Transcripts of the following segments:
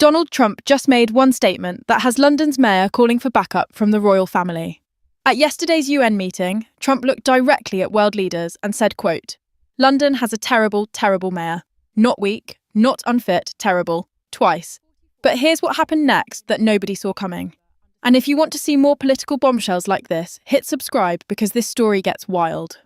Donald Trump just made one statement that has London's mayor calling for backup from the royal family. At yesterday's UN meeting, Trump looked directly at world leaders and said, quote, "London has a terrible, terrible mayor. Not weak, not unfit, terrible. Twice. But here's what happened next that nobody saw coming." And if you want to see more political bombshells like this, hit subscribe because this story gets wild.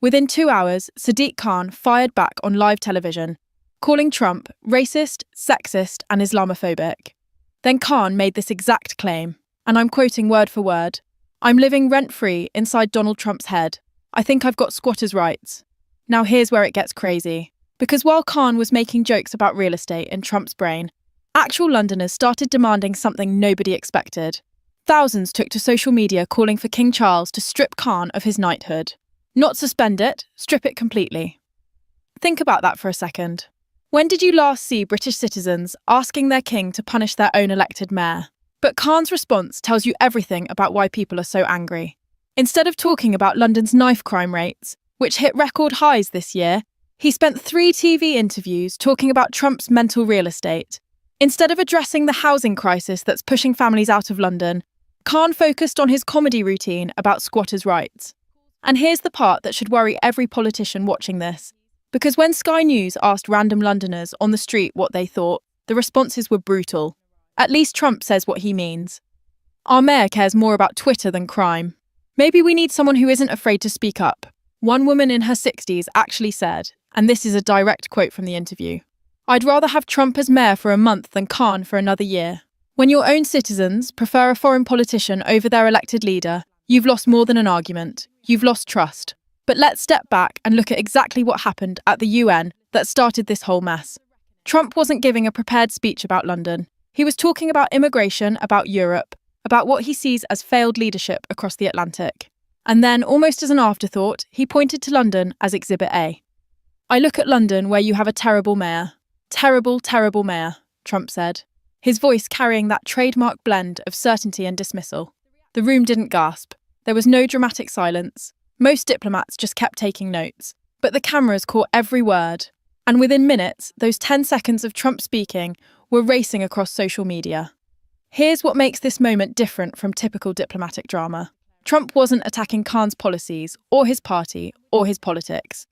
Within 2 hours, Sadiq Khan fired back on live television, calling Trump racist, sexist, and Islamophobic. Then Khan made this exact claim, and I'm quoting word for word, "I'm living rent-free inside Donald Trump's head. I think I've got squatters' rights." Now here's where it gets crazy. Because while Khan was making jokes about real estate in Trump's brain, actual Londoners started demanding something nobody expected. Thousands took to social media calling for King Charles to strip Khan of his knighthood. Not suspend it, strip it completely. Think about that for a second. When did you last see British citizens asking their king to punish their own elected mayor? But Khan's response tells you everything about why people are so angry. Instead of talking about London's knife crime rates, which hit record highs this year, he spent 3 TV interviews talking about Trump's mental real estate. Instead of addressing the housing crisis that's pushing families out of London, Khan focused on his comedy routine about squatters' rights. And here's the part that should worry every politician watching this. Because when Sky News asked random Londoners on the street what they thought, the responses were brutal. At least Trump says what he means. Our mayor cares more about Twitter than crime. Maybe we need someone who isn't afraid to speak up. One woman in her 60s actually said, and this is a direct quote from the interview, "I'd rather have Trump as mayor for a month than Khan for another year." When your own citizens prefer a foreign politician over their elected leader, you've lost more than an argument. You've lost trust. But let's step back and look at exactly what happened at the UN that started this whole mess. Trump wasn't giving a prepared speech about London. He was talking about immigration, about Europe, about what he sees as failed leadership across the Atlantic. And then, almost as an afterthought, he pointed to London as Exhibit A. "I look at London where you have a terrible mayor. Terrible, terrible mayor," Trump said, his voice carrying that trademark blend of certainty and dismissal. The room didn't gasp. There was no dramatic silence. Most diplomats just kept taking notes, but the cameras caught every word. And within minutes, those 10 seconds of Trump speaking were racing across social media. Here's what makes this moment different from typical diplomatic drama. Trump wasn't attacking Khan's policies, or his party, or his politics.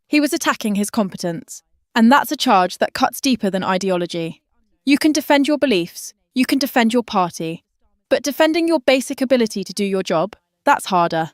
He was attacking his competence. And that's a charge that cuts deeper than ideology. You can defend your beliefs, you can defend your party, but defending your basic ability to do your job, that's harder.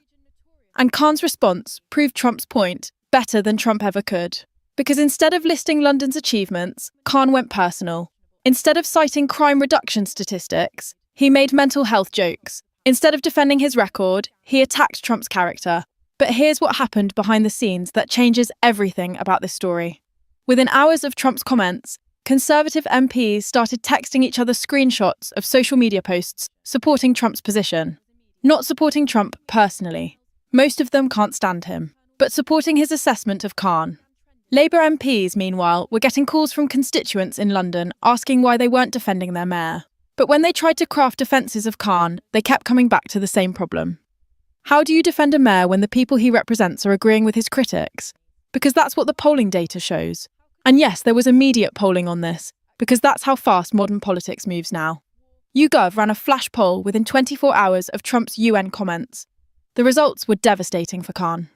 And Khan's response proved Trump's point better than Trump ever could. Because instead of listing London's achievements, Khan went personal. Instead of citing crime reduction statistics, he made mental health jokes. Instead of defending his record, he attacked Trump's character. But here's what happened behind the scenes that changes everything about this story. Within hours of Trump's comments, Conservative MPs started texting each other screenshots of social media posts supporting Trump's position. Not supporting Trump personally. Most of them can't stand him, but supporting his assessment of Khan. Labour MPs, meanwhile, were getting calls from constituents in London asking why they weren't defending their mayor. But when they tried to craft defences of Khan, they kept coming back to the same problem. How do you defend a mayor when the people he represents are agreeing with his critics? Because that's what the polling data shows. And yes, there was immediate polling on this, because that's how fast modern politics moves now. YouGov ran a flash poll within 24 hours of Trump's UN comments. The results were devastating for Khan.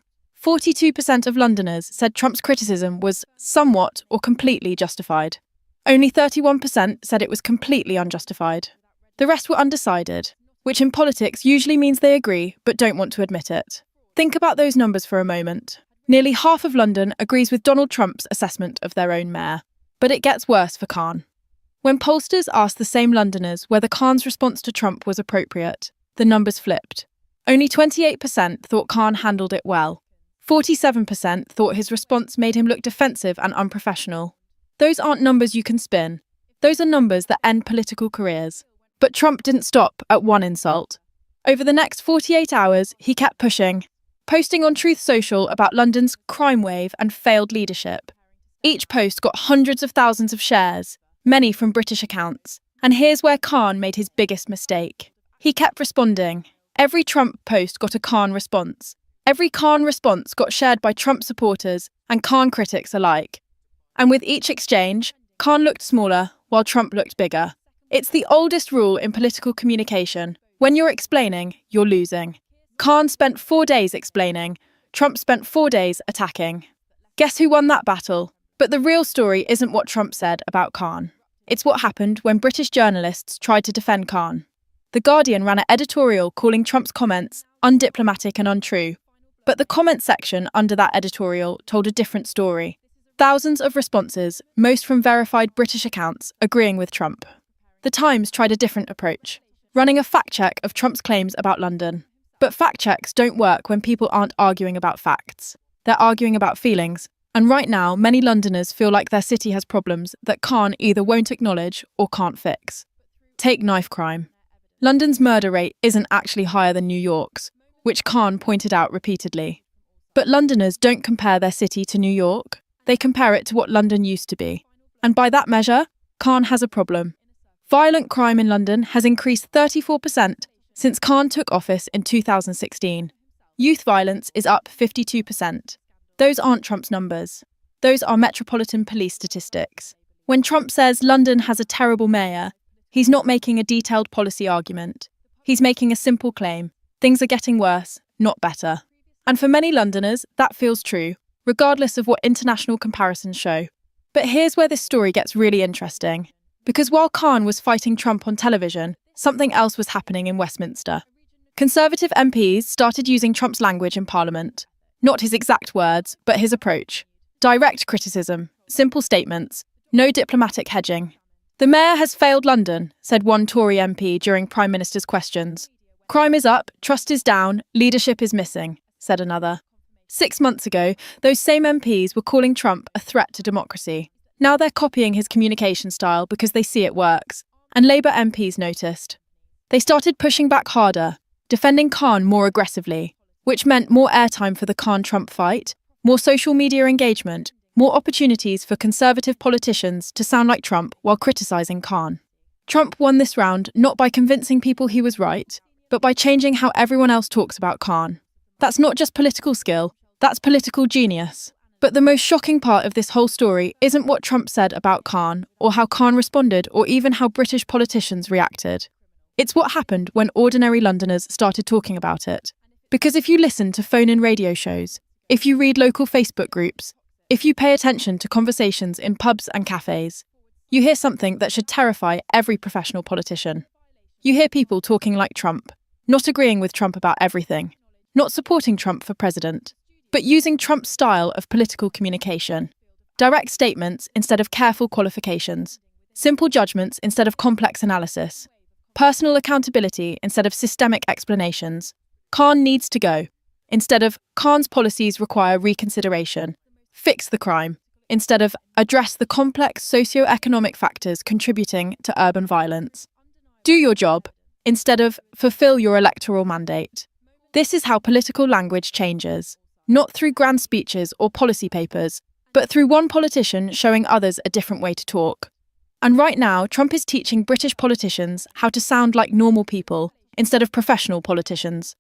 42% of Londoners said Trump's criticism was somewhat or completely justified. Only 31% said it was completely unjustified. The rest were undecided, which in politics usually means they agree but don't want to admit it. Think about those numbers for a moment. Nearly half of London agrees with Donald Trump's assessment of their own mayor. But it gets worse for Khan. When pollsters asked the same Londoners whether Khan's response to Trump was appropriate, the numbers flipped. Only 28% thought Khan handled it well. 47% thought his response made him look defensive and unprofessional. Those aren't numbers you can spin. Those are numbers that end political careers. But Trump didn't stop at one insult. Over the next 48 hours, he kept pushing, posting on Truth Social about London's crime wave and failed leadership. Each post got hundreds of thousands of shares, many from British accounts. And here's where Khan made his biggest mistake. He kept responding. Every Trump post got a Khan response. Every Khan response got shared by Trump supporters and Khan critics alike. And with each exchange, Khan looked smaller, while Trump looked bigger. It's the oldest rule in political communication. When you're explaining, you're losing. Khan spent 4 days explaining. Trump spent 4 days attacking. Guess who won that battle? But the real story isn't what Trump said about Khan. It's what happened when British journalists tried to defend Khan. The Guardian ran an editorial calling Trump's comments undiplomatic and untrue. But the comment section under that editorial told a different story. Thousands of responses, most from verified British accounts, agreeing with Trump. The Times tried a different approach, running a fact check of Trump's claims about London. But fact checks don't work when people aren't arguing about facts. They're arguing about feelings. And right now, many Londoners feel like their city has problems that Khan either won't acknowledge or can't fix. Take knife crime. London's murder rate isn't actually higher than New York's, which Khan pointed out repeatedly. But Londoners don't compare their city to New York. They compare it to what London used to be. And by that measure, Khan has a problem. Violent crime in London has increased 34% since Khan took office in 2016. Youth violence is up 52%. Those aren't Trump's numbers. Those are Metropolitan Police statistics. When Trump says London has a terrible mayor, he's not making a detailed policy argument. He's making a simple claim. Things are getting worse, not better. And for many Londoners, that feels true, regardless of what international comparisons show. But here's where this story gets really interesting. Because while Khan was fighting Trump on television, something else was happening in Westminster. Conservative MPs started using Trump's language in Parliament. Not his exact words, but his approach. Direct criticism, simple statements, no diplomatic hedging. The mayor has failed London, said one Tory MP during Prime Minister's questions. Crime is up, trust is down, leadership is missing, said another. 6 months ago, those same MPs were calling Trump a threat to democracy. Now they're copying his communication style because they see it works. And Labour MPs noticed. They started pushing back harder, defending Khan more aggressively, which meant more airtime for the Khan-Trump fight, more social media engagement, more opportunities for conservative politicians to sound like Trump while criticising Khan. Trump won this round not by convincing people he was right, but by changing how everyone else talks about Khan. That's not just political skill, that's political genius. But the most shocking part of this whole story isn't what Trump said about Khan, or how Khan responded, or even how British politicians reacted. It's what happened when ordinary Londoners started talking about it. Because if you listen to phone-in radio shows, if you read local Facebook groups, if you pay attention to conversations in pubs and cafes, you hear something that should terrify every professional politician. You hear people talking like Trump, not agreeing with Trump about everything, not supporting Trump for president, but using Trump's style of political communication. Direct statements instead of careful qualifications, simple judgments instead of complex analysis, personal accountability instead of systemic explanations. Khan needs to go, instead of Khan's policies require reconsideration. Fix the crime, instead of address the complex socio-economic factors contributing to urban violence. Do your job, instead of fulfill your electoral mandate. This is how political language changes, not through grand speeches or policy papers, but through one politician showing others a different way to talk. And right now, Trump is teaching British politicians how to sound like normal people instead of professional politicians.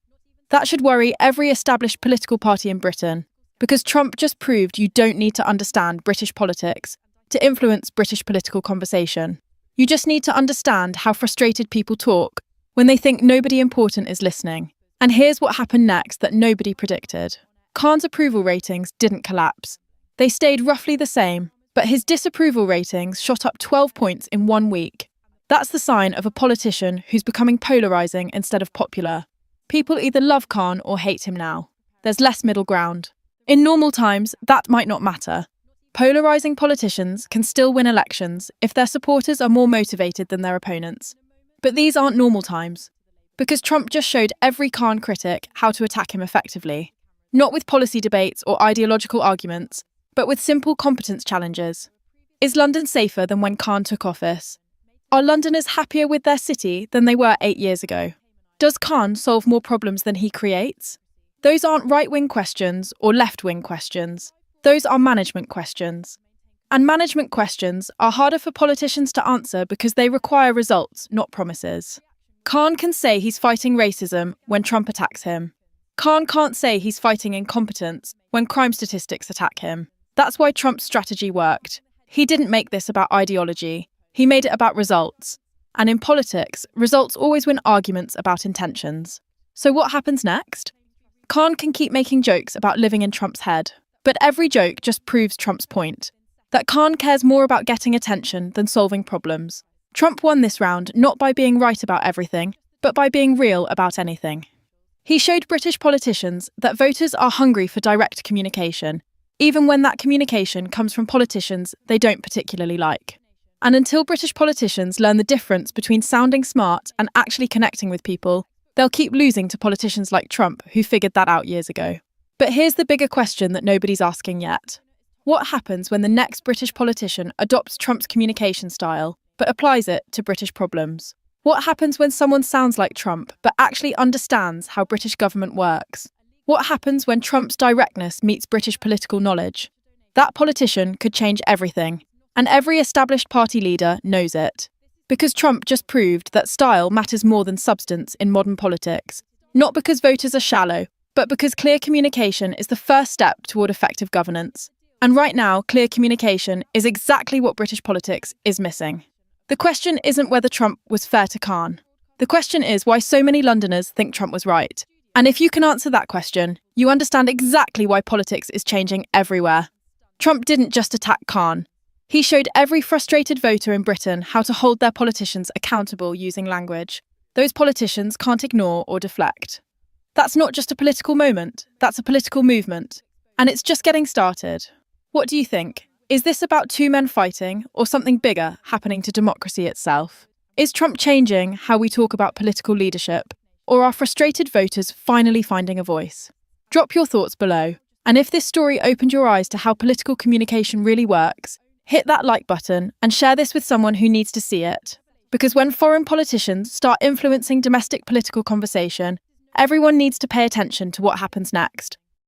That should worry every established political party in Britain, because Trump just proved you don't need to understand British politics to influence British political conversation. You just need to understand how frustrated people talk when they think nobody important is listening. And here's what happened next that nobody predicted. Khan's approval ratings didn't collapse. They stayed roughly the same, but his disapproval ratings shot up 12 points in 1 week. That's the sign of a politician who's becoming polarising instead of popular. People either love Khan or hate him now. There's less middle ground. In normal times, that might not matter. Polarising politicians can still win elections if their supporters are more motivated than their opponents. But these aren't normal times, because Trump just showed every Khan critic how to attack him effectively. Not with policy debates or ideological arguments, but with simple competence challenges. Is London safer than when Khan took office? Are Londoners happier with their city than they were 8 years ago? Does Khan solve more problems than he creates? Those aren't right-wing questions or left-wing questions. Those are management questions. And management questions are harder for politicians to answer because they require results, not promises. Khan can say he's fighting racism when Trump attacks him. Khan can't say he's fighting incompetence when crime statistics attack him. That's why Trump's strategy worked. He didn't make this about ideology. He made it about results. And in politics, results always win arguments about intentions. So what happens next? Khan can keep making jokes about living in Trump's head, but every joke just proves Trump's point, that Khan cares more about getting attention than solving problems. Trump won this round not by being right about everything, but by being real about anything. He showed British politicians that voters are hungry for direct communication, even when that communication comes from politicians they don't particularly like. And until British politicians learn the difference between sounding smart and actually connecting with people, they'll keep losing to politicians like Trump, who figured that out years ago. But here's the bigger question that nobody's asking yet. What happens when the next British politician adopts Trump's communication style, but applies it to British problems? What happens when someone sounds like Trump, but actually understands how British government works? What happens when Trump's directness meets British political knowledge? That politician could change everything, and every established party leader knows it. Because Trump just proved that style matters more than substance in modern politics. Not because voters are shallow, but because clear communication is the first step toward effective governance. And right now, clear communication is exactly what British politics is missing. The question isn't whether Trump was fair to Khan. The question is why so many Londoners think Trump was right. And if you can answer that question, you understand exactly why politics is changing everywhere. Trump didn't just attack Khan. He showed every frustrated voter in Britain how to hold their politicians accountable using language. Those politicians can't ignore or deflect. That's not just a political moment, that's a political movement. And it's just getting started. What do you think? Is this about two men fighting, or something bigger happening to democracy itself? Is Trump changing how we talk about political leadership, or are frustrated voters finally finding a voice? Drop your thoughts below. And if this story opened your eyes to how political communication really works, hit that like button and share this with someone who needs to see it. Because when foreign politicians start influencing domestic political conversation, everyone needs to pay attention to what happens next.